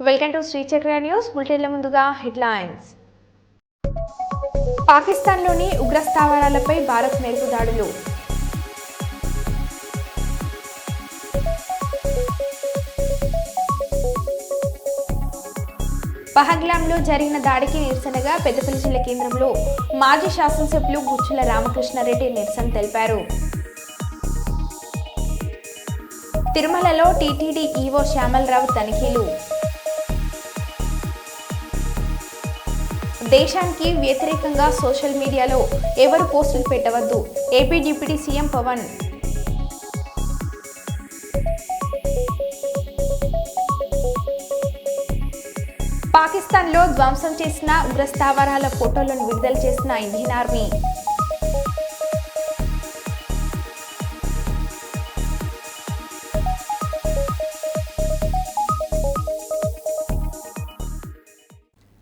Welcome to Srichakra news. బులెటిన్ల ముందుగా headlines. పాకిస్తాన్లోని ఉగ్రస్థావరాలపై భారత్ మెరుపు దాడులు. పహల్గామ్లో జరిగిన దాడికి నిరసనగా పెద్దపల్లి జిల్లా కేంద్రంలో మాజీ శాసనసభ్యులు గుచ్చుల రామకృష్ణారెడ్డి నిరసన తెలిపారు. తిరుమలలో టీటీడీ ఈవో శ్యామలరావు తనిఖీలు. దేశానికి వ్యతిరేకంగా సోషల్ మీడియాలో ఎవరు పోస్టులు పెట్టవద్దు. AP deputy CM Pawan. పాకిస్తాన్లో ధ్వంసం చేసిన ఉగ్రస్థావరాల ఫోటోలను విడుదల చేసిన ఇండియన్ ఆర్మీ.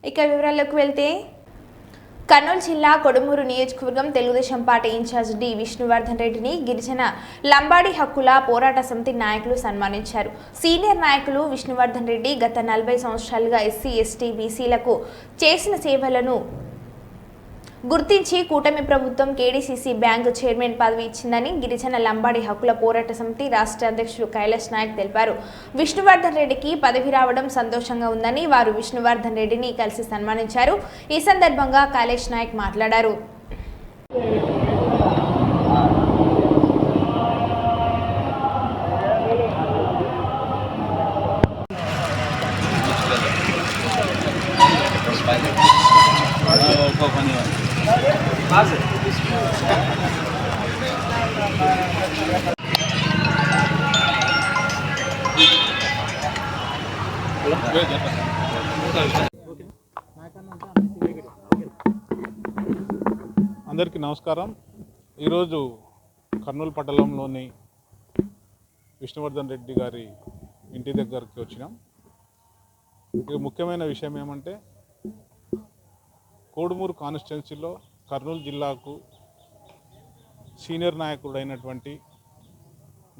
ఇక వివరాల్లోకి వెళ్తే, కర్నూలు జిల్లా కొడుమూరు నియోజకవర్గం Telugu Desam party in charge D Vishnuvardhan రెడ్డిని గిరిజన లంబాడి హక్కుల పోరాట సమితి నాయకులు సన్మానించారు. సీనియర్ నాయకులు విష్ణువర్ధన్ రెడ్డి గత 40 సంవత్సరాలుగా ఎస్సీ, ఎస్టీ, బీసీలకు చేసిన సేవలను గుర్తించి కూటమి ప్రభుత్వం కేడీసీసీ బ్యాంకు చైర్మన్ పదవి ఇచ్చిందని గిరిజన లంబాడి హక్కుల పోరాట సమితి రాష్ట్ర అధ్యక్షుడు కైలాష్ నాయక్ తెలిపారు. విష్ణువర్ధన్ రెడ్డికి పదవి రావడం సంతోషంగా ఉందని వారు విష్ణువర్ధన్ రెడ్డిని కలిసి సన్మానించారు. ఈ సందర్భంగా కైలాష్ నాయక్ మాట్లాడారు. అందరికీ నమస్కారం. ఈరోజు కర్నూలు పట్టణంలోని విష్ణువర్ధన్ రెడ్డి గారి ఇంటి దగ్గరికి వచ్చినాం. ఇది ముఖ్యమైన విషయం ఏమంటే, కోడుమూరు కాన్స్టిట్యున్సీలో కర్నూలు జిల్లాకు సీనియర్ నాయకుడైనటువంటి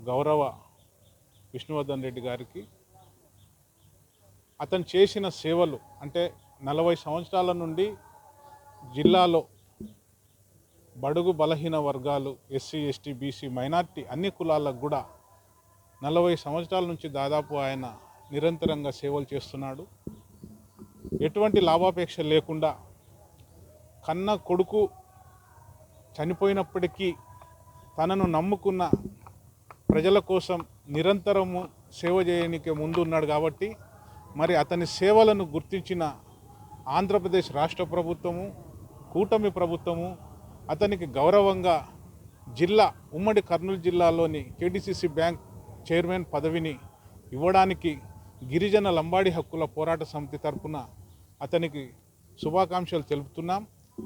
గౌరవ విష్ణువర్ధన్ రెడ్డి గారికి అతను చేసిన సేవలు అంటే 40 సంవత్సరాల నుండి జిల్లాలో బడుగు బలహీన వర్గాలు, ఎస్సీ, ఎస్టీ, బీసీ, మైనార్టీ అన్ని కులాలకు కూడా 40 సంవత్సరాల నుంచి దాదాపు ఆయన నిరంతరంగా సేవలు చేస్తున్నాడు. ఎటువంటి లాభాపేక్ష లేకుండా కన్న కొడుకు చనిపోయినప్పటికీ తనను నమ్ముకున్న ప్రజల కోసం నిరంతరము సేవ చేయడానికి ముందు ఉన్నాడు. కాబట్టి మరి అతని సేవలను గుర్తించిన ఆంధ్రప్రదేశ్ రాష్ట్ర ప్రభుత్వము, కూటమి ప్రభుత్వము అతనికి గౌరవంగా ఉమ్మడి కర్నూలు జిల్లాలోని కేడీసీసీ బ్యాంక్ చైర్మన్ పదవిని ఇవ్వడానికి గిరిజన లంబాడి హక్కుల పోరాట సమితి తరఫున అతనికి శుభాకాంక్షలు తెలుపుతున్నాం.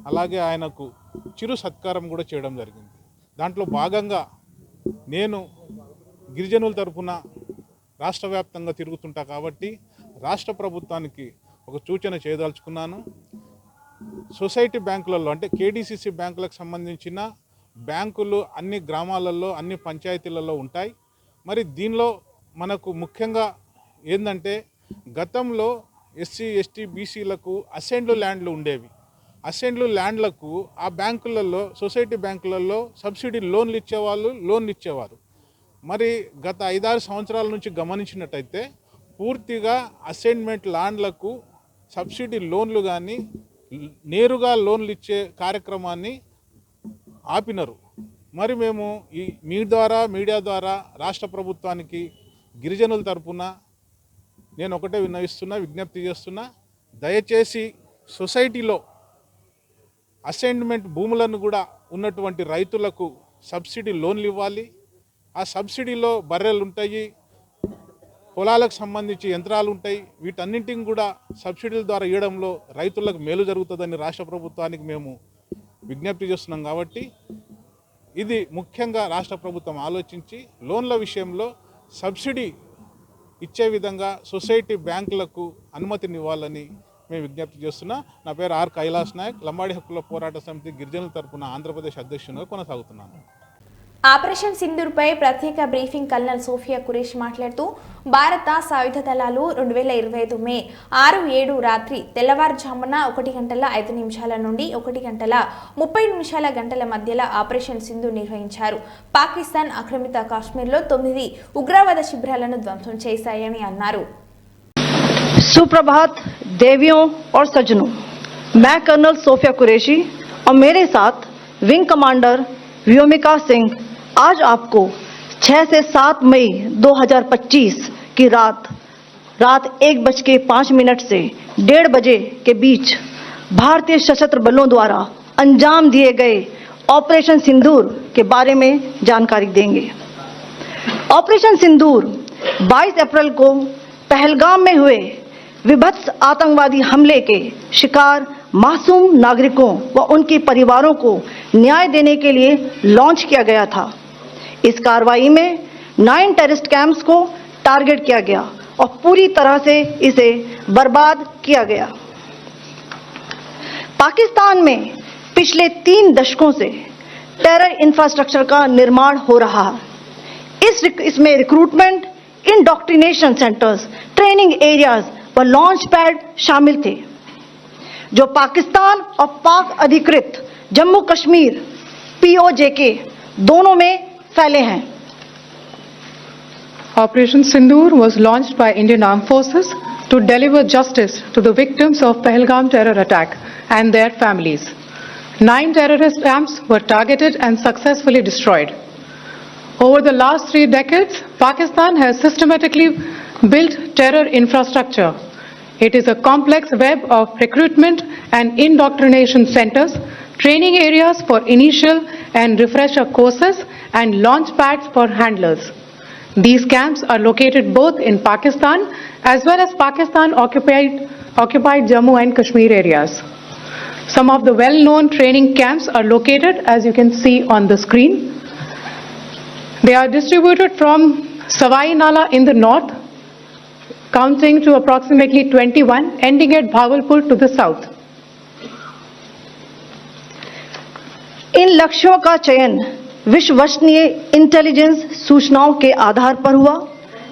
అలాగే ఆయనకు చిరు సత్కారం కూడా చేయడం జరిగింది. దాంట్లో భాగంగా నేను గిరిజనుల తరఫున రాష్ట్ర వ్యాప్తంగా తిరుగుతుంటా కాబట్టి రాష్ట్ర ప్రభుత్వానికి ఒక సూచన చేయదలుచుకున్నాను. సొసైటీ బ్యాంకులలో అంటే కేడీసీసీ బ్యాంకులకు సంబంధించిన బ్యాంకులు అన్ని గ్రామాలలో, అన్ని పంచాయతీలలో ఉంటాయి. మరి దీనిలో మనకు ముఖ్యంగా ఏంటంటే, గతంలో ఎస్సీ, ఎస్టీ, బీసీలకు అసెంబ్లీ ల్యాండ్లు ఉండేవి. అసెంబ్లీ ల్యాండ్లకు ఆ బ్యాంకులలో, సొసైటీ బ్యాంకులలో సబ్సిడీ లోన్లు ఇచ్చేవారు. మరి గత 5-6 సంవత్సరాల నుంచి గమనించినట్టయితే పూర్తిగా అసైన్మెంట్ ల్యాండ్లకు సబ్సిడీ లోన్లు కానీ నేరుగా లోన్లు ఇచ్చే కార్యక్రమాన్ని ఆపినారు. మరి మేము ఈ మీడియా ద్వారా రాష్ట్ర ప్రభుత్వానికి గిరిజనుల తరపున నేను ఒకటే విజ్ఞప్తి చేస్తున్నా, దయచేసి సొసైటీలో అసైన్మెంట్ భూములను కూడా ఉన్నటువంటి రైతులకు సబ్సిడీ లోన్లు ఇవ్వాలి. ఆ సబ్సిడీలో బర్రెలు ఉంటాయి, పొలాలకు సంబంధించి యంత్రాలు ఉంటాయి. వీటన్నింటిని కూడా సబ్సిడీల ద్వారా ఇవ్వడంలో రైతులకు మేలు జరుగుతుందని రాష్ట్ర ప్రభుత్వానికి మేము విజ్ఞప్తి చేస్తున్నాం. కాబట్టి ఇది ముఖ్యంగా రాష్ట్ర ప్రభుత్వం ఆలోచించి లోన్ల విషయంలో సబ్సిడీ ఇచ్చే విధంగా సొసైటీ బ్యాంకులకు అనుమతినివ్వాలని మేము విజ్ఞప్తి చేస్తున్నా. నా పేరు ఆర్ కైలాష్ నాయక్, లంబాడి హక్కుల పోరాట సమితి గిరిజనుల తరపున ఆంధ్రప్రదేశ్ అధ్యక్షునిగా కొనసాగుతున్నాను. ఆపరేషన్ సింధూర్పై ప్రత్యేక బ్రీఫింగ్ కల్నల్ సోఫియా ఖురేషి మాట్లాడుతూ భారత సాయుధ దళాలు 2025 మే 6-7 రాత్రి తెల్లవారుజామున 1:05 నుండి 1:30 మధ్యలో ఆపరేషన్ సింధూర్ నిర్వహించారు. పాకిస్తాన్ ఆక్రమిత కాశ్మీర్లో 9 ఉగ్రవాద శిబిరాలను ధ్వంసం చేశాయని అన్నారు. सुप्रभात देवियों और सज्जनों, मैं कर्नल सोफिया कुरैशी और मेरे साथ विंग कमांडर व्योमिका सिंह आज आपको 6 से 7 मई 2025 की रात 1:05 से 1:30 बजे के बीच भारतीय सशस्त्र बलों द्वारा अंजाम दिए गए ऑपरेशन सिंदूर के बारे में जानकारी देंगे। ऑपरेशन सिंदूर 22 अप्रैल को पहलगाम में हुए विभत्स आतंकवादी हमले के शिकार मासूम नागरिकों व उनके परिवारों को न्याय देने के लिए लॉन्च किया गया था। इस कार्रवाई में 9 टेररिस्ट कैंप्स को टारगेट किया गया और पूरी तरह से इसे बर्बाद किया गया। पाकिस्तान में पिछले 3 दशकों से टेरर इंफ्रास्ट्रक्चर का निर्माण हो रहा है। इसमें recruitment, indoctrination centres, training areas व लॉन्च पैड शामिल थे, जो पाकिस्तान और पाक अधिकृत जम्मू कश्मीर POJK दोनों में फैले हैं। Operation Sindoor was launched by Indian Armed Forces to deliver justice to the victims of Pahalgam terror attack and their families. 9 terrorist camps were targeted and successfully destroyed. Over the last 3 decades, Pakistan has systematically built terror infrastructure. It is a complex web of recruitment and indoctrination centers, training areas for initial and refresher courses, and launch pads for handlers. These camps are located both in Pakistan as well as Pakistan-occupied Jammu and Kashmir areas. Some of the well-known training camps are located, as you can see on the screen. They are distributed from Savai Nala in the north, counting to approximately 21, ending at Bhagalpur to the south. इन लक्ष्यों का चयन विश्वसनीय intelligence सूचनाओं के आधार पर हुआ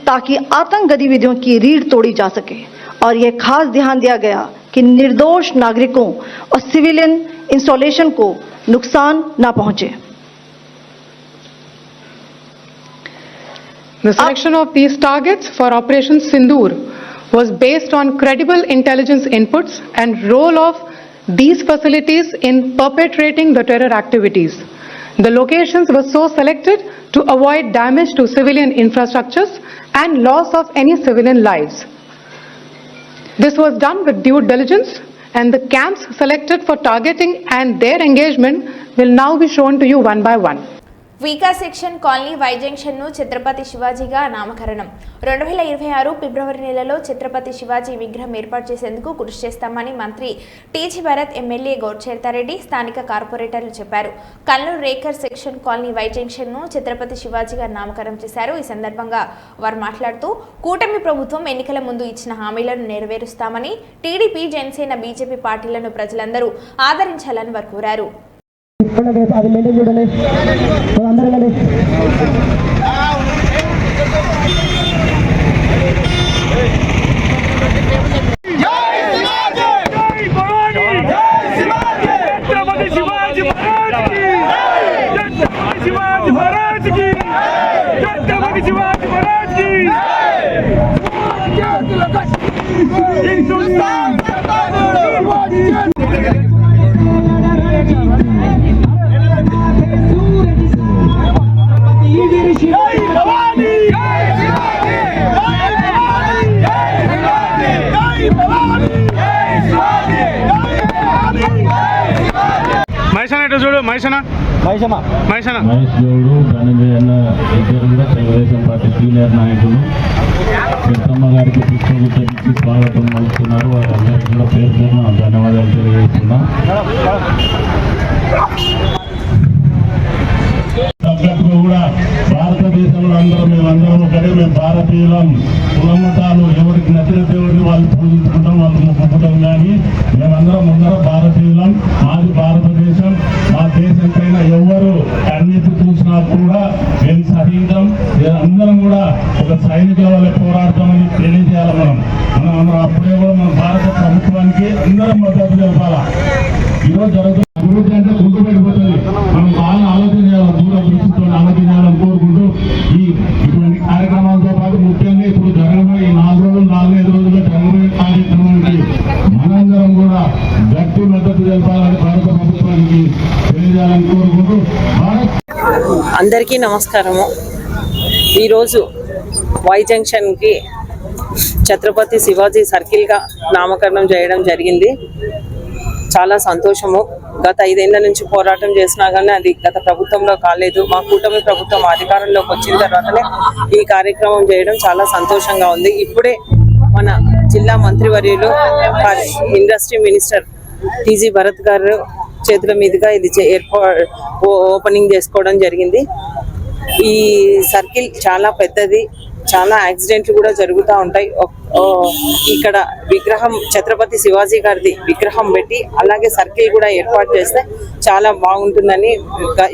ताकि आतंक गतिविधियों की रीढ़ तोड़ी जा सके, और यह खास ध्यान दिया गया कि निर्दोष नागरिकों और सिविलियन इंस्टॉलेशन को नुकसान न पहुंचे। The selection of these targets for Operation Sindoor was based on credible intelligence inputs and role of these facilities in perpetrating the terror activities. The locations were so selected to avoid damage to civilian infrastructures and loss of any civilian lives. This was done with due diligence, and the camps selected for targeting and their engagement will now be shown to you one by one. వీకా section colony Y junction ను ఛత్రపతి శివాజీగా నామకరణం. 2026 ఫిబ్రవరి నెలలో ఛత్రపతి శివాజీ విగ్రహం ఏర్పాటు చేసేందుకు కృషి చేస్తామని మంత్రి టీజీ భరత్, ఎమ్మెల్యే గౌడ్చేర్తారెడ్డి, స్థానిక కార్పొరేటర్లు చెప్పారు. కల్నూరు రేకర్ సెక్షన్ కాలనీ వై జంక్షన్ ను ఛత్రపతి శివాజీగా నామకరణం చేశారు. ఈ సందర్భంగా వారు మాట్లాడుతూ కూటమి ప్రభుత్వం ఎన్నికల ముందు ఇచ్చిన హామీలను నెరవేరుస్తామని, టీడీపీ, జనసేన, బీజేపీ పార్టీలను ప్రజలందరూ ఆదరించాలని వారు కోరారు. అది మెయింటైన్ చూడండి అందరూ చూడు మహేష్ గౌడు, ధనంజయ అన్న ఇద్దరు కూడా తెలుగుదేశం పార్టీ సీనియర్ నాయకులు పెద్దమ్మ గారికి పుష్పగుచ్చరించి స్వాగతం పలుకుతున్నారు. వారందరికీ కూడా పేరు పేరున ధన్యవాదాలు తెలియజేస్తున్నా. తగ్గట్టుగా కూడా భారతదేశంలో మేమందరం ఒకటే, మేము భారతీయులం. కులమతాలు ఎవరికి నచ్చిన దేవుడిని వాళ్ళు పూజించుకుంటాం, వాళ్ళు మొక్కుకుంటాం, కానీ మేమందరం భారతీయులం. మాది భారతదేశం. మా దేశం పైన ఎవరు కన్నెత్తి చూసినా కూడా మేము సహించాం. అందరం కూడా ఒక సైనికుల వల్ల పోరాడతామని తెలియజేయాలి. మనం అప్పుడే కూడా మన భారత ప్రభుత్వానికి అందరం మద్దతు తెలపాలా. ఈరోజు జరుగుతున్న అభివృద్ధి అంటే గుంటు పడిపోతుంది. మనం బాగా ఆలోచన చేయాలి, దూర దృష్టితో ఆలోచన చేయాలని కోరుకుంటూ ఇటువంటి కార్యక్రమాలతో పాటు ముఖ్యంగా ఇప్పుడు జరగబోయే 4 రోజులు 4-5 రోజుల్లో జరగబోయే కార్యక్రమానికి మనందరం కూడా గట్టి మద్దతు తెలపాలని భారత ప్రభుత్వానికి తెలియజేయాలని కోరుకుంటూ అందరికీ నమస్కారము. ఈరోజు వై జంక్షన్కి ఛత్రపతి శివాజీ సర్కిల్గా నామకరణం చేయడం జరిగింది. చాలా సంతోషము. గత 5 ఏళ్ల నుంచి పోరాటం చేసినా కానీ అది గత ప్రభుత్వంలో కాలేదు. మా కూటమి ప్రభుత్వం అధికారంలోకి వచ్చిన తర్వాతనే ఈ కార్యక్రమం చేయడం చాలా సంతోషంగా ఉంది. ఇప్పుడే మన జిల్లా మంత్రివర్యులు ఇండస్ట్రీ మినిస్టర్ టీజీ భరత్ గారు చేతుల మీదుగా ఇది ఓపెనింగ్ చేసుకోవడం జరిగింది. ఈ సర్కిల్ చాలా పెద్దది, చాలా యాక్సిడెంట్లు కూడా జరుగుతూ ఉంటాయి. ఇక్కడ విగ్రహం ఛత్రపతి శివాజీ గారిది విగ్రహం పెట్టి అలాగే సర్కిల్ కూడా ఏర్పాటు చేస్తే చాలా బాగుంటుందని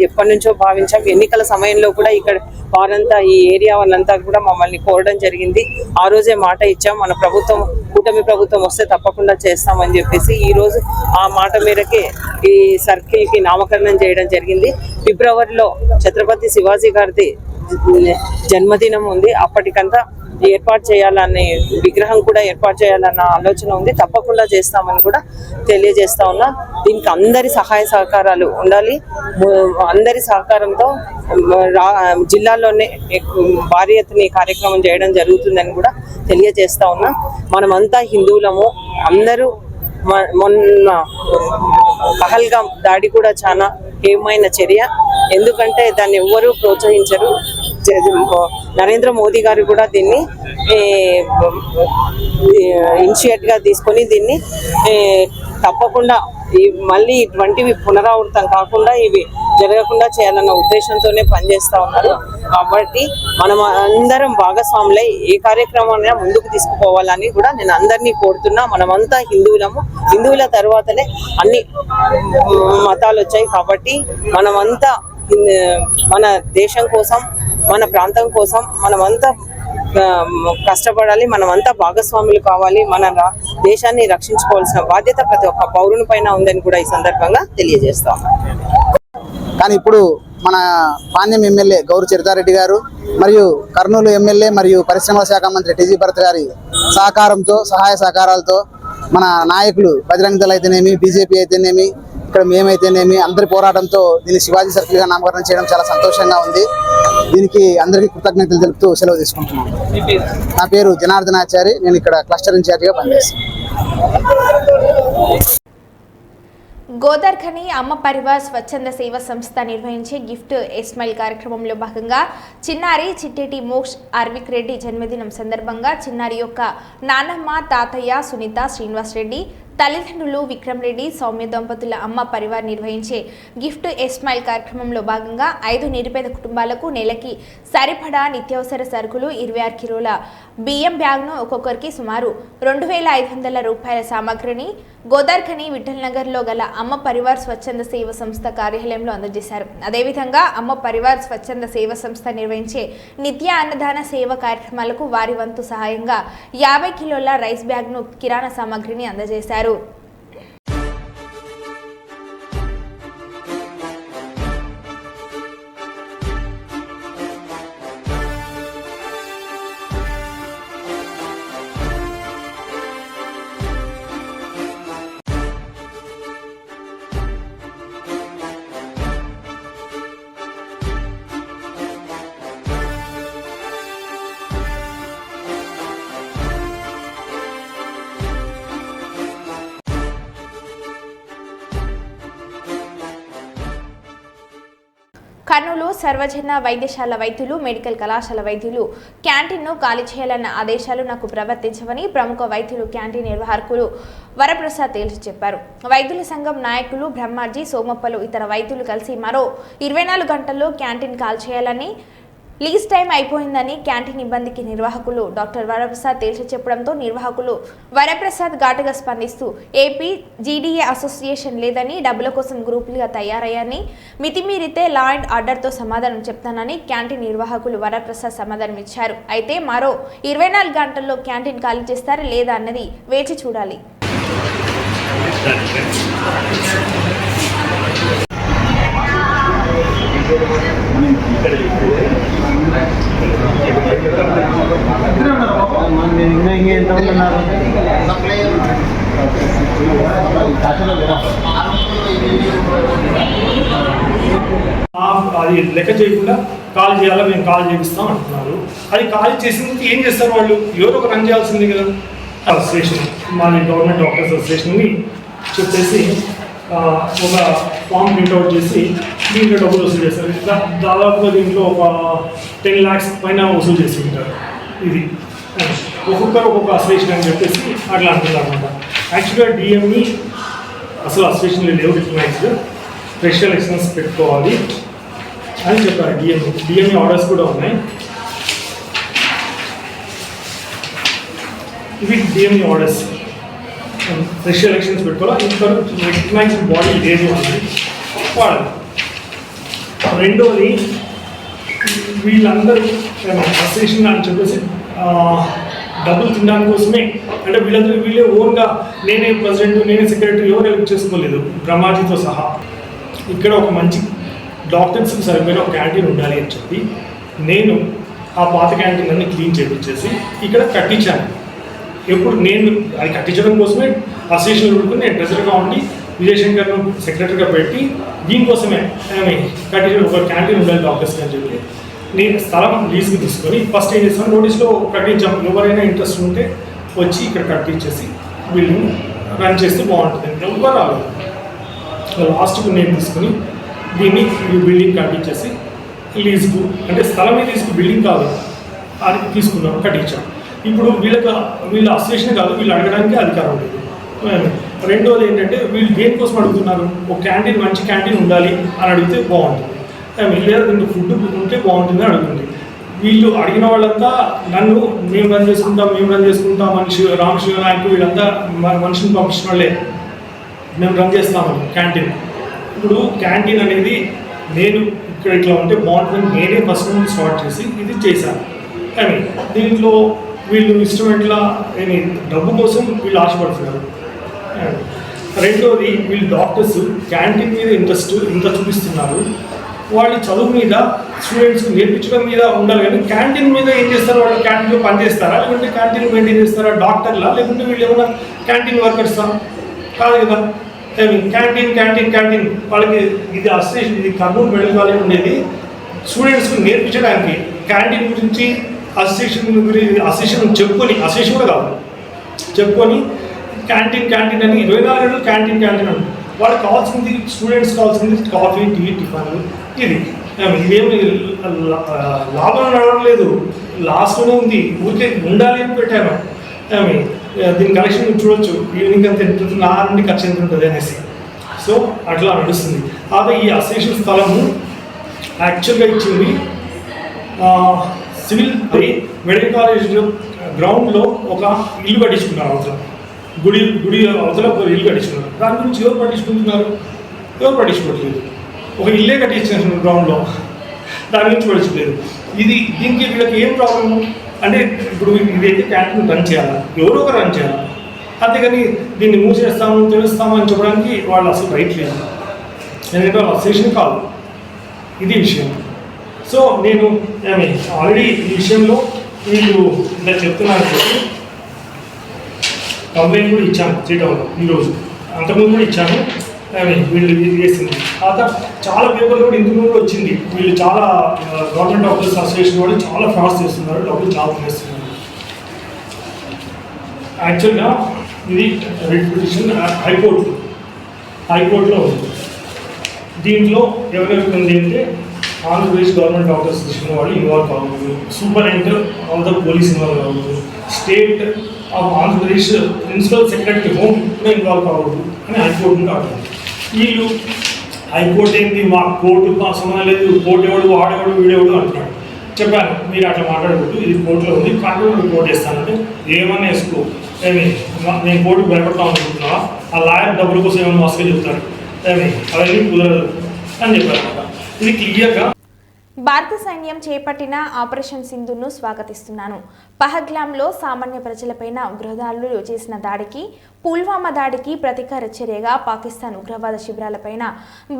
ఎప్పటి నుంచో భావించాం. ఎన్నికల సమయంలో కూడా ఇక్కడ వారంతా ఈ ఏరియా వాళ్ళంతా కూడా మమ్మల్ని కోరడం జరిగింది. ఆ రోజే మాట ఇచ్చాం, మన ప్రభుత్వం కూటమి ప్రభుత్వం వస్తే తప్పకుండా చేస్తామని చెప్పేసి ఈ రోజు ఆ మాట మేరకే ఈ సర్కిల్ కి నామకరణం చేయడం జరిగింది. ఫిబ్రవరిలో ఛత్రపతి శివాజీ గారిది జన్మదినం ఉంది. అప్పటికంతా ఏర్పాటు చేయాలనే విగ్రహం కూడా ఏర్పాటు చేయాలన్న ఆలోచన ఉంది. తప్పకుండా చేస్తామని కూడా తెలియజేస్తా ఉన్నా. దీనికి అందరి సహాయ సహకారాలు ఉండాలి. అందరి సహకారంతో జిల్లాలోనే భారీ ఎత్తున ఈ కార్యక్రమం చేయడం జరుగుతుందని కూడా తెలియజేస్తా ఉన్నా. మనమంతా హిందువులము. అందరూ మొన్న పహల్గాం దాడి కూడా చాలా హేయమైన చర్య. ఎందుకంటే దాన్ని ఎవ్వరూ ప్రోత్సహించరు. నరేంద్ర మోదీ గారు కూడా దీన్ని ఇనిషియేట్ గా తీసుకొని దీన్ని తప్పకుండా మళ్ళీ ఇటువంటివి పునరావృతం కాకుండా ఇవి జరగకుండా చేయాలన్న ఉద్దేశంతోనే పనిచేస్తా ఉన్నారు. కాబట్టి మనం అందరం భాగస్వాములై ఏ కార్యక్రమాన్ని ముందుకు తీసుకుపోవాలని కూడా నేను అందరినీ కోరుతున్నా. మనమంతా హిందువులము. హిందువుల తర్వాతనే అన్ని మతాలు వచ్చాయి. కాబట్టి మనమంతా మన దేశం కోసం, మన ప్రాంతం కోసం మనమంతా కష్టపడాలి. మనమంతా భాగస్వాములు కావాలి. మన దేశాన్ని రక్షించుకోవాల్సిన బాధ్యత ప్రతి ఒక్క పౌరుని పైన ఉందని కూడా ఈ సందర్భంగా తెలియజేస్తాం. కానీ ఇప్పుడు మన పాణ్యం ఎమ్మెల్యే గౌరు చరితారెడ్డి గారు మరియు కర్నూలు ఎమ్మెల్యే మరియు పరిశ్రమల శాఖ మంత్రి టీజీ భరత్ గారి సహకారంతో, సహాయ సహకారాలతో మన నాయకులు బజరంగ దళ్ అయితేనేమి, బీజేపీ అయితేనేమి, ఇక్కడ మేమైతేనేమి అందరి పోరాటంతో దీన్ని శివాజీ సర్కిల్గా నామకరణం చేయడం చాలా సంతోషంగా ఉంది. దీనికి అందరికీ కృతజ్ఞతలు తెలుపుతూ సెలవు తీసుకుంటున్నాను. నా పేరు జనార్దనాచారి. నేను ఇక్కడ క్లస్టర్ ఇన్ఛార్జిగా పనిచేస్తాను. గోదార్ఖని అమ్మ పరివార్ స్వచ్ఛంద సేవా సంస్థ నిర్వహించే గిఫ్ట్ ఎస్మైల్ కార్యక్రమంలో భాగంగా చిన్నారి చిట్టేటి మోక్ష్ అర్విక్ రెడ్డి జన్మదినం సందర్భంగా చిన్నారి యొక్క నాన్నమ్మ, తాతయ్య సునీత, శ్రీనివాస్ రెడ్డి తల్లిదండ్రులు విక్రమ్ రెడ్డి, సౌమ్య దంపతుల అమ్మ పరివార్ నిర్వహించే గిఫ్ట్ ఎస్మైల్ కార్యక్రమంలో భాగంగా 5 నిరుపేద కుటుంబాలకు నెలకి సరిపడా నిత్యావసర సరుకులు 26 కిలోల బియ్యం బ్యాగ్ను ఒక్కొక్కరికి సుమారు 2,500 రూపాయల సామాగ్రిని గోదార్ఖని విఠల్ నగర్లో గల అమ్మ పరివార్ స్వచ్ఛంద సేవ సంస్థ కార్యాలయంలో అందజేశారు. అదేవిధంగా అమ్మ పరివార్ స్వచ్ఛంద సేవ సంస్థ నిర్వహించే నిత్య అన్నదాన సేవ కార్యక్రమాలకు వారి వంతు సహాయంగా 50 కిలోల రైస్ బ్యాగ్ను కిరాణా సామాగ్రిని అందజేశారు. కర్నూలు సర్వజన వైద్యశాల వైద్యులు, మెడికల్ కళాశాల వైద్యులు క్యాంటీన్ను ఖాళీ చేయాలన్న ఆదేశాలు నాకు ప్రవర్తించవని ప్రముఖ వైద్యులు క్యాంటీన్ నిర్వాహకులు వరప్రసాద్ తేల్చి చెప్పారు. వైద్యుల సంఘం నాయకులు బ్రహ్మాజీ, సోమప్పలు ఇతర వైద్యులు కలిసి మరో 24 గంటల్లో క్యాంటీన్ ఖాళీ చేయాలని లీజ్ టైం అయిపోయిందని క్యాంటీన్ ఇబ్బందికి నిర్వాహకులు డాక్టర్ వరప్రసాద్ తేల్చి చెప్పడంతో నిర్వాహకులు వరప్రసాద్ ఘాటుగా స్పందిస్తూ ఏపీ జీడీఏ అసోసియేషన్ లేదని డబ్బుల కోసం గ్రూపులుగా తయారయ్యాని మితిమీరితే లా అండ్ ఆర్డర్తో సమాధానం చెప్తానని క్యాంటీన్ నిర్వాహకులు వరప్రసాద్ సమాధానం ఇచ్చారు. అయితే మరో 24 గంటల్లో క్యాంటీన్ ఖాళీ చేస్తారా లేదా అన్నది వేచి చూడాలి. అది లెక్క చేయకుండా కాల్ చేయాలా, మేము కాల్ చేపిస్తాం అంటున్నారు. అది కాల్ చేసినందుకు ఏం చేస్తారు వాళ్ళు? ఎవరో ఒక రన్ చేయాల్సింది కదా. అసోసియేషన్, మాది గవర్నమెంట్ డాక్టర్స్ అసోసియేషన్ని చెప్పేసి ఒక ఫామ్ ప్రింట్అవుట్ చేసి దీంట్లో డబ్బులు వసూలు చేస్తారు. దాదాపుగా దీంట్లో ఒక 10 lakhs పైన వసూలు చేసి ఉంటారు. ఇది ఒక్కొక్కరు ఒక్కొక్క అసోసియేషన్ అని చెప్పేసి అట్లా అంటున్నారు అనమాట. యాక్చువల్గా డిఎంఈ అసలు అసోసియేషన్లో లేవు, రికగ్నైజ్డ్ స్పెషల్ ఎలక్షన్స్ పెట్టుకోవాలి అని చెప్పారు. డిఎంఈ ఆర్డర్స్ కూడా ఉన్నాయి. ఇవి డిఎంఈ ఆర్డర్స్, స్పెషల్ ఎలక్షన్స్ పెట్టుకోవాలి. ఇంకా రికగ్నైజ్డ్ బాడీ లేదు అని వాడాలి. రెండోది, వీళ్ళందరూ అసోసియేషన్ అని చెప్పేసి డబ్బులు తినడానికి కోసమే, అంటే వీళ్ళందరూ వీళ్ళే ఓన్గా నేనే ప్రెసిడెంట్, నేనే సెక్రటరీ ఎవరు ఎలక్ట్ చేసుకోలేదు, బ్రహ్మాజీతో సహా. ఇక్కడ ఒక మంచి డాక్టర్స్కి సరిపోయిన ఒక క్యాంటీన్ ఉండాలి అని చెప్పి నేను ఆ పాత క్యాంటీన్ అన్ని క్లీన్ చేయించేసి ఇక్కడ కట్టించాను. ఎప్పుడు నేను అది కట్టించడం కోసమే అసోసియేషన్ పెట్టుకుని నేను ట్రెజరర్గా ఉండి విజయశంకర్ను సెక్రటరీగా పెట్టి దీనికోసమే కట్టించిన ఒక క్యాంటీన్ ఉండాలి డాక్టర్స్కి అని చెప్పి నేను స్థలం లీజ్కి తీసుకొని ఫస్ట్ ఏం చేస్తాను, నోటీస్లో ప్రకటించాం, ఎవరైనా ఇంట్రెస్ట్ ఉంటే వచ్చి ఇక్కడ కట్టించేసి బిల్డింగ్ రన్ చేస్తే బాగుంటుంది. ఎవరు రాలేదు. లాస్ట్కు నేను తీసుకుని దీన్ని బిల్డింగ్ కట్టించేసి లీజ్కు, అంటే స్థలమే లీజ్కు, బిల్డింగ్ కాదు, అది తీసుకున్నాం, కట్టించాం. ఇప్పుడు వీళ్ళ అసోసియేషన్ కాదు, వీళ్ళు అడగడానికి అధికారం లేదు. రెండోది ఏంటంటే వీళ్ళు దేనికోసం అడుగుతున్నారు, ఒక క్యాంటీన్, మంచి క్యాంటీన్ ఉండాలి అని అడిగితే బాగుంటుంది, లేదా దీంట్లో ఫుడ్ ఉంటే బాగుంటుంది అని అడుగుతుంది. వీళ్ళు అడిగిన వాళ్ళంతా నన్ను మేము రన్ చేసుకుంటాం మనిషి రామకృష్ణ నాయకు వీళ్ళంతా మనిషిని పంపించిన వాళ్ళే, మేము రన్ చేస్తామని క్యాంటీన్. ఇప్పుడు క్యాంటీన్ అనేది నేను ఇక్కడ ఇట్లా ఉంటే బాగుంటుందని నేనే ఫస్ట్ నుంచి స్టార్ట్ చేసి ఇది చేశాను. కానీ దీంట్లో వీళ్ళు ఇన్స్ట్రుమెంట్లా డబ్బు కోసం వీళ్ళు ఆశపడుతున్నారు. రెండోది, వీళ్ళు డాక్టర్స్ క్యాంటీన్ మీద ఇంట్రెస్ట్ ఇంత చూపిస్తున్నారు, వాళ్ళు చదువు మీద స్టూడెంట్స్కి నేర్పించడం మీద ఉండాలి. కానీ క్యాంటీన్ మీద ఏం చేస్తారు? వాళ్ళు క్యాంటీన్లో పనిచేస్తారా, లేకుంటే క్యాంటీన్ మెయింటైన్ చేస్తారా? డాక్టర్లా, లేకుంటే వీళ్ళు ఏమైనా క్యాంటీన్ వర్కర్సా? కాదు కదా. క్యాంటీన్ వాళ్ళకి ఇది అసోసియేషన్, ఇది కర్నూలు మెడికల్ కాలేజ్ ఉండేది స్టూడెంట్స్కి నేర్పించడానికి. క్యాంటీన్ గురించి అసోసియేషన్ చెప్పుకొని, అసోసియేషన్ కూడా కాదు, చెప్పుకొని క్యాంటీన్ అని 24 గంటలు క్యాంటీన్ అని. వాళ్ళకి కావాల్సింది, స్టూడెంట్స్ కావాల్సింది కాఫీ, టీ, టిఫిన్లు. ఇదేమి లాభం నడవడం లేదు, లాస్ట్లోనే ఉంది, ఊరికే ఉండాలి అని పెట్టాను. దీని కలెక్షన్ చూడొచ్చు, ఈవినింగ్ అంతా ఎంత ఉంటుంది, నా నుండి ఖర్చు ఎంత ఉంటుంది అనేసి. సో అట్లా నడుస్తుంది. అదే ఈ అసోసియేషన్ స్థలము యాక్చువల్గా ఇచ్చింది సివిల్ మెడికల్ కాలేజ్ గ్రౌండ్లో ఒక ఇల్లు కట్టించుకున్నారు. అవతల గుడి అవతల ఒక ఇల్లు కట్టించుకున్నారు. దాని గురించి ఎవరు పట్టించుకుంటున్నారు? ఎవరు పట్టించుకోవట్లేదు. ఒక ఇల్లే కట్టించిన గ్రౌండ్లో, దాని గురించి పట్టించుకోలేదు. దీనికి వీళ్ళకి ఏం ప్రాబ్లము అంటే, ఇప్పుడు ఇదైతే క్యాంటీన్ రన్ చేయాలి, ఎవరో ఒక రన్ చేయాలి, అంతేగాని దీన్ని మూసేస్తాము తెలుస్తాము అని చెప్పడానికి వాళ్ళు అసలు రైట్ లేదు. ఎందుకంటే వాళ్ళు అసోసియేషన్ కాదు, ఇది విషయం. సో నేను ఆల్రెడీ ఈ విషయంలో వీళ్ళు ఇలా చెప్తున్నాను చెప్పి కంప్లైంట్ కూడా ఇచ్చాను శ్రీటౌన్లో ఈరోజు, అంతకుముందు కూడా ఇచ్చాను. వీళ్ళు చేసింది తర్వాత చాలా పేపర్లు కూడా ఇంతకు కూడా వచ్చింది. వీళ్ళు చాలా గవర్నమెంట్ డాక్టర్స్ అసోసియేషన్ వాళ్ళు చాలా ఫ్రాడ్స్ చేస్తున్నారు, డబ్బులు చాలా చేస్తున్నారు. యాక్చువల్గా ఇది రిట్ పిటిషన్ హైకోర్టులో ఉంది. దీంట్లో ఎవరెవరికి ఉంది అంటే ఆంధ్రప్రదేశ్ గవర్నమెంట్ డాక్టర్స్ అసోసియేషన్ వాళ్ళు ఇన్వాల్వ్ కావద్దు, superintendent of the police involve కావద్దు, state of Andhra Pradesh principal secretary home కూడా ఇన్వాల్వ్ కావద్దు అని హైకోర్టు నుండి ఆర్డర్. వీళ్ళు హైకోర్టు ఏంటి, మా కోర్టు సంబంధం లేదు, కోర్టు ఎవడు, వాడేవాడు, వీడేవాడు అంటున్నాడు. చెప్పాను, మీరు అట్లా మాట్లాడకూడదు, ఇది కోర్టులో ఉంది, కాంట్రాక్ట్ రిపోర్ట్ చేస్తానంటే ఏమన్నా వేసుకో, ఏమి నేను కోర్టుకు భయపడతాను అనుకుంటున్నావా, ఆ లాయర్ డబ్బుల కోసం ఏమైనా మస్తుగా చెప్తారు, ఏమి అవన్నీ కుదరదు అని చెప్పారు అనమాట. ఇది క్లియర్గా భారత సైన్యం చేపట్టిన ఆపరేషన్ సింధూర్ను స్వాగతిస్తున్నాను. పహల్గామ్లో సామాన్య ప్రజలపైన ఉగ్రదాడులు చేసిన దాడికి, పుల్వామా దాడికి ప్రతీకార చర్యగా పాకిస్తాన్ ఉగ్రవాద శిబిరాలపైన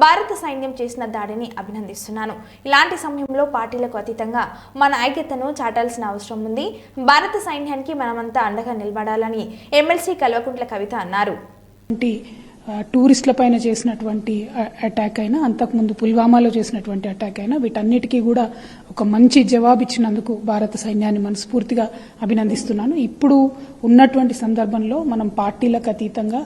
భారత సైన్యం చేసిన దాడిని అభినందిస్తున్నాను. ఇలాంటి సమయంలో పార్టీలకు అతీతంగా మన ఐక్యతను చాటాల్సిన అవసరం ఉంది. భారత సైన్యానికి మనమంతా అండగా నిలబడాలని ఎమ్మెల్సీ కల్వకుంట్ల కవిత అన్నారు. టూరిస్టుల పైన చేసినటువంటి అటాక్ అయినా, అంతకుముందు పుల్వామాలో చేసినటువంటి అటాక్ అయినా, వీటన్నిటికీ కూడా ఒక మంచి జవాబు ఇచ్చినందుకు భారత సైన్యాన్ని మనస్ఫూర్తిగా అభినందిస్తున్నాను. ఇప్పుడు ఉన్నటువంటి సందర్భంలో మనం పార్టీలకు అతీతంగా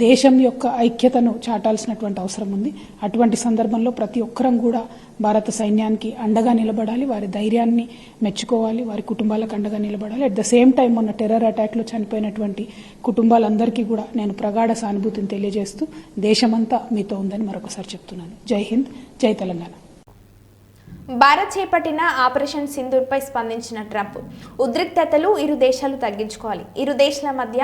దేశం యొక్క ఐక్యతను చాటాల్సినటువంటి అవసరం ఉంది. అటువంటి సందర్భంలో ప్రతి ఒక్కరం కూడా భారత సైన్యానికి అండగా నిలబడాలి, వారి ధైర్యాన్ని మెచ్చుకోవాలి, వారి కుటుంబాలకు అండగా నిలబడాలి. అట్ ద సేమ్ టైం మొన్న టెర్రర్ అటాక్లో చనిపోయినటువంటి కుటుంబాలందరికీ కూడా నేను ప్రగాఢ సానుభూతిని తెలియజేస్తూ దేశమంతా మీతో ఉందని మరొకసారి చెప్తున్నాను. జై హింద్, జై తెలంగాణ. భారత్ చేపట్టిన ఆపరేషన్ సింధూర్పై స్పందించిన ట్రంప్, ఉద్రిక్తతలు ఇరు దేశాలు తగ్గించుకోవాలి. ఇరు దేశాల మధ్య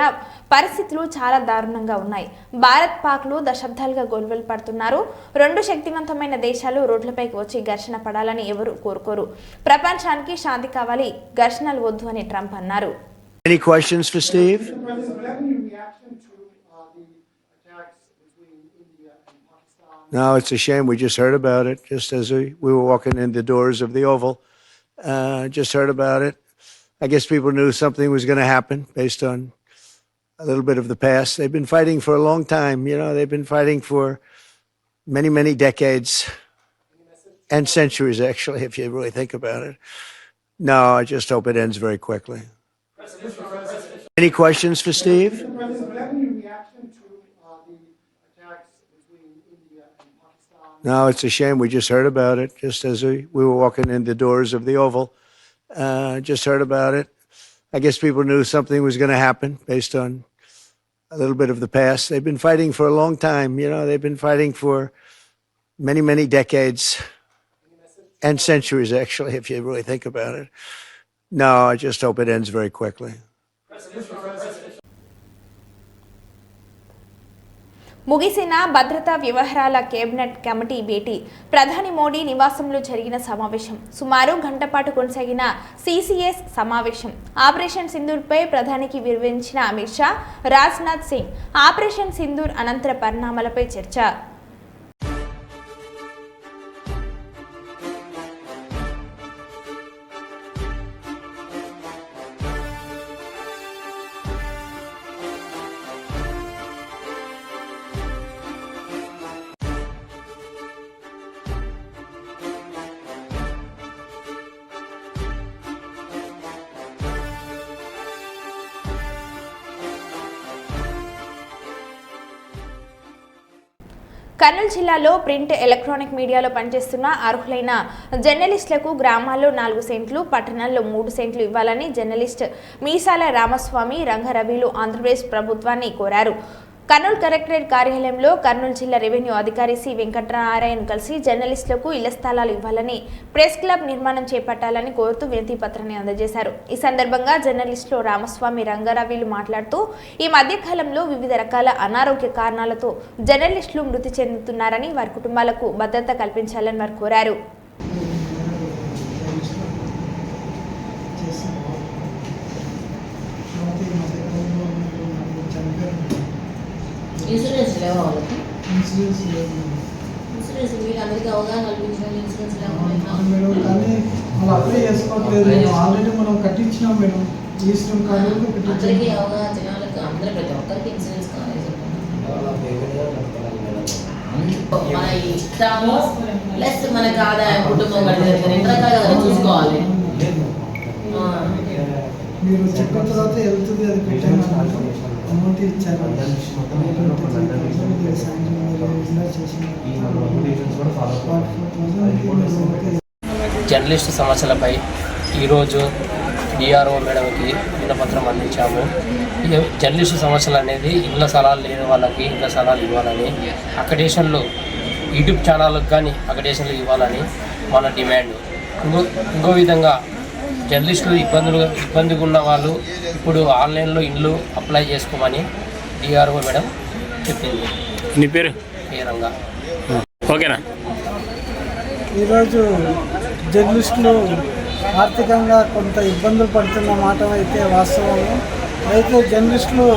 పరిస్థితులు చాలా దారుణంగా ఉన్నాయి. భారత్ పాక్లు దశాబ్దాలుగా గొడవలు పడుతున్నారు. రెండు శక్తివంతమైన దేశాలు రోడ్లపైకి వచ్చి ఘర్షణ పడాలని ఎవరు కోరుకోరు. ప్రపంచానికి శాంతి కావాలి, ఘర్షణలు వద్దు అని ట్రంప్ అన్నారు. Any questions for Steve? No, it's a shame. We just heard about it just as we were walking in the doors of the Oval. Just heard about it. I guess people knew something was going to happen based on a little bit of the past. They've been fighting for a long time. You know, they've been fighting for many, many decades and centuries, actually, if you really think about it. No, I just hope it ends very quickly. Any questions for Steve? No, it's a shame. We just heard about it just as we were walking in the doors of the Oval. Just heard about it. I guess people knew something was going to happen based on a little bit of the past. They've been fighting for a long time. You know, they've been fighting for many, many decades and centuries, actually, if you really think about it. No, I just hope it ends very quickly. ముగిసిన భద్రతా వ్యవహారాల cabinet committee భేటీ, ప్రధాని మోడీ నివాసంలో జరిగిన సమావేశం, సుమారు గంట పాటు కొనసాగిన సిసిఎస్ సమావేశం. ఆపరేషన్ సింధూర్పై ప్రధానికి వివరించిన అమిత్ షా, రాజ్నాథ్ సింగ్. ఆపరేషన్ సింధూర్ అనంతర పరిణామాలపై చర్చ. కర్నూలు జిల్లాలో ప్రింట్, ఎలక్ట్రానిక్ మీడియాలో పనిచేస్తున్న అర్హులైన జర్నలిస్టులకు గ్రామాల్లో 4 సెంట్లు, పట్టణాల్లో 3 సెంట్లు ఇవ్వాలని జర్నలిస్ట్ మీసాల రామస్వామి రంగారవిలు ఆంధ్రప్రదేశ్ ప్రభుత్వాన్ని కోరారు. కర్నూలు కలెక్టరేట్ కార్యాలయంలో కర్నూలు జిల్లా రెవెన్యూ అధికారి సి వెంకటనారాయణ కలిసి జర్నలిస్టులకు ఇళ్ల స్థలాలు ఇవ్వాలని, ప్రెస్ క్లబ్ నిర్మాణం చేపట్టాలని కోరుతూ వినతి పత్రాన్ని అందజేశారు. ఈ సందర్భంగా జర్నలిస్టులు రామస్వామి రంగారవిలు మాట్లాడుతూ, ఈ మధ్య కాలంలో వివిధ రకాల అనారోగ్య కారణాలతో జర్నలిస్టులు మృతి చెందుతున్నారని, వారి కుటుంబాలకు భద్రత కల్పించాలని వారు కోరారు. ఇన్సూరెన్స్ లేవా వాళ్ళకి? ఇన్సూరెన్స్ మీకు అందరికీ అవగాహన కల్పించడం ఇన్సూరెన్స్ లేవా మేడం? కానీ వాళ్ళు అప్లై చేసుకోవట్లేదు. ఆల్రెడీ మనం కట్టించినాం మేడం. ఈస్టర్న్ కార్డు అందరికీ అవగాహన జనాలకు అందరూ ప్రతి ఒక్కరికి ఇన్సూరెన్స్ కావాలి. మన ఇస్తాము ప్లస్ మనకు ఆదాయం కుటుంబం కడితే 2 రకాలుగా చూసుకోవాలి. మీరు చెప్పిన తర్వాత వెళ్తుంది, అది పెట్టాను అమౌంట్ ఇచ్చారు. జర్నలిస్టు సమస్యలపై ఈరోజు డిఆర్ఓ మేడంకి విన్నపత్రం అందించాము. ఈ జర్నలిస్టు సమస్యలు అనేది ఇళ్ల స్థలాలు లేని వాళ్ళకి ఇళ్ల స్థలాలు ఇవ్వాలని, అకడేషన్లు యూట్యూబ్ ఛానళ్ళకు కానీ అకడేషన్లు ఇవ్వాలని మన డిమాండ్. ఇంకో విధంగా జర్నలిస్టులు ఇబ్బందిగా ఉన్న వాళ్ళు ఇప్పుడు ఆన్లైన్లో ఇండ్లు అప్లై చేసుకోమని డిఆర్ఓ మేడం చెప్పింది. నీ పేరు? పేరంగా. ఓకేనా? ఈరోజు జర్నలిస్టులు ఆర్థికంగా కొంత ఇబ్బందులు పడుతున్న మాట అయితే వాస్తవము. అయితే జర్నలిస్టులు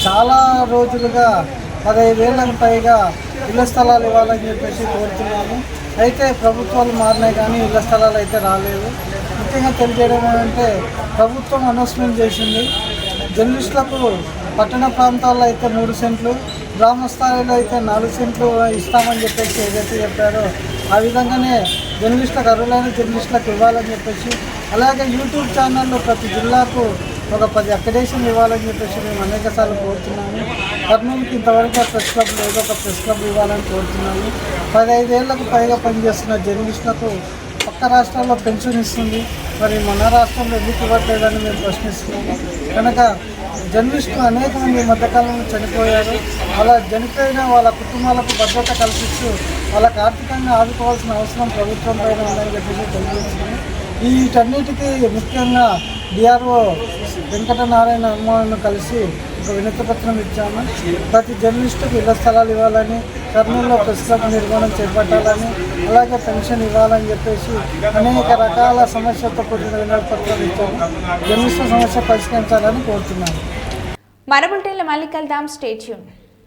చాలా రోజులుగా 15 ఏళ్ళకు పైగా ఇళ్ల స్థలాలు ఇవ్వాలని చెప్పేసి కోరుతున్నాము. అయితే ప్రభుత్వాలు మారినాయి కానీ ఇళ్ల స్థలాలు అయితే రాలేదు. ముఖ్యంగా తెలియజేయడం ఏంటంటే ప్రభుత్వం అనౌన్స్మెంట్ చేసింది, జర్నలిస్టులకు పట్టణ ప్రాంతాల్లో అయితే 3 సెంట్లు, గ్రామ స్థాయిలో అయితే 4 సెంట్లు ఇస్తామని చెప్పేసి ఏదైతే చెప్పారో ఆ విధంగానే జర్నలిస్టులకు అర్హులైన జర్నలిస్టులకు ఇవ్వాలని చెప్పేసి, అలాగే యూట్యూబ్ ఛానల్లో ప్రతి జిల్లాకు ఒక 10 అక్రిడేషన్ ఇవ్వాలని చెప్పేసి మేము అనేకసార్లు కోరుతున్నాము. కర్నూలుకి ఇంతవరకు ప్రెస్ క్లబ్ లేదు, ఒక ప్రెస్ క్లబ్ ఇవ్వాలని కోరుతున్నాము. 15 ఏళ్లకు పైగా పనిచేస్తున్న జర్నలిస్టులకు పక్క రాష్ట్రాల్లో పెన్షన్ ఇస్తుంది, మరి మన రాష్ట్రంలో ఎందుకు ఇవ్వట్లేదని మేము ప్రశ్నిస్తున్నాము. కనుక జర్నలిస్టులు అనేక మంది మధ్యకాలంలో చనిపోయారు. అలా చనిపోయిన వాళ్ళ కుటుంబాలకు భద్రత కల్పిస్తూ వాళ్ళకు ఆర్థికంగా ఆదుకోవాల్సిన అవసరం ప్రభుత్వం పైన ఉందని చెప్పేసి తెలియజేస్తున్నాము. వీటన్నిటికీ ముఖ్యంగా డిఆర్ఓ వెంకటనారాయణ అమ్మను కలిసి ఒక వినతి పత్రం ఇచ్చాము. ప్రతి జర్నలిస్టుకు ఇళ్ల స్థలాలు ఇవ్వాలని, కర్నూలులో ప్రెస్ క్లబ్ నిర్మాణం చేపట్టాలని, అలాగే పెన్షన్ ఇవ్వాలని చెప్పేసి అనేక రకాల సమస్యలతో కూడిన వినతి పత్రం ఇచ్చాము. జర్నలిస్టుల సమస్య పరిష్కరించాలని కోరుతున్నాము. మన బులెటిన్లో మళ్ళీ కలుద్దాం. Stay tune.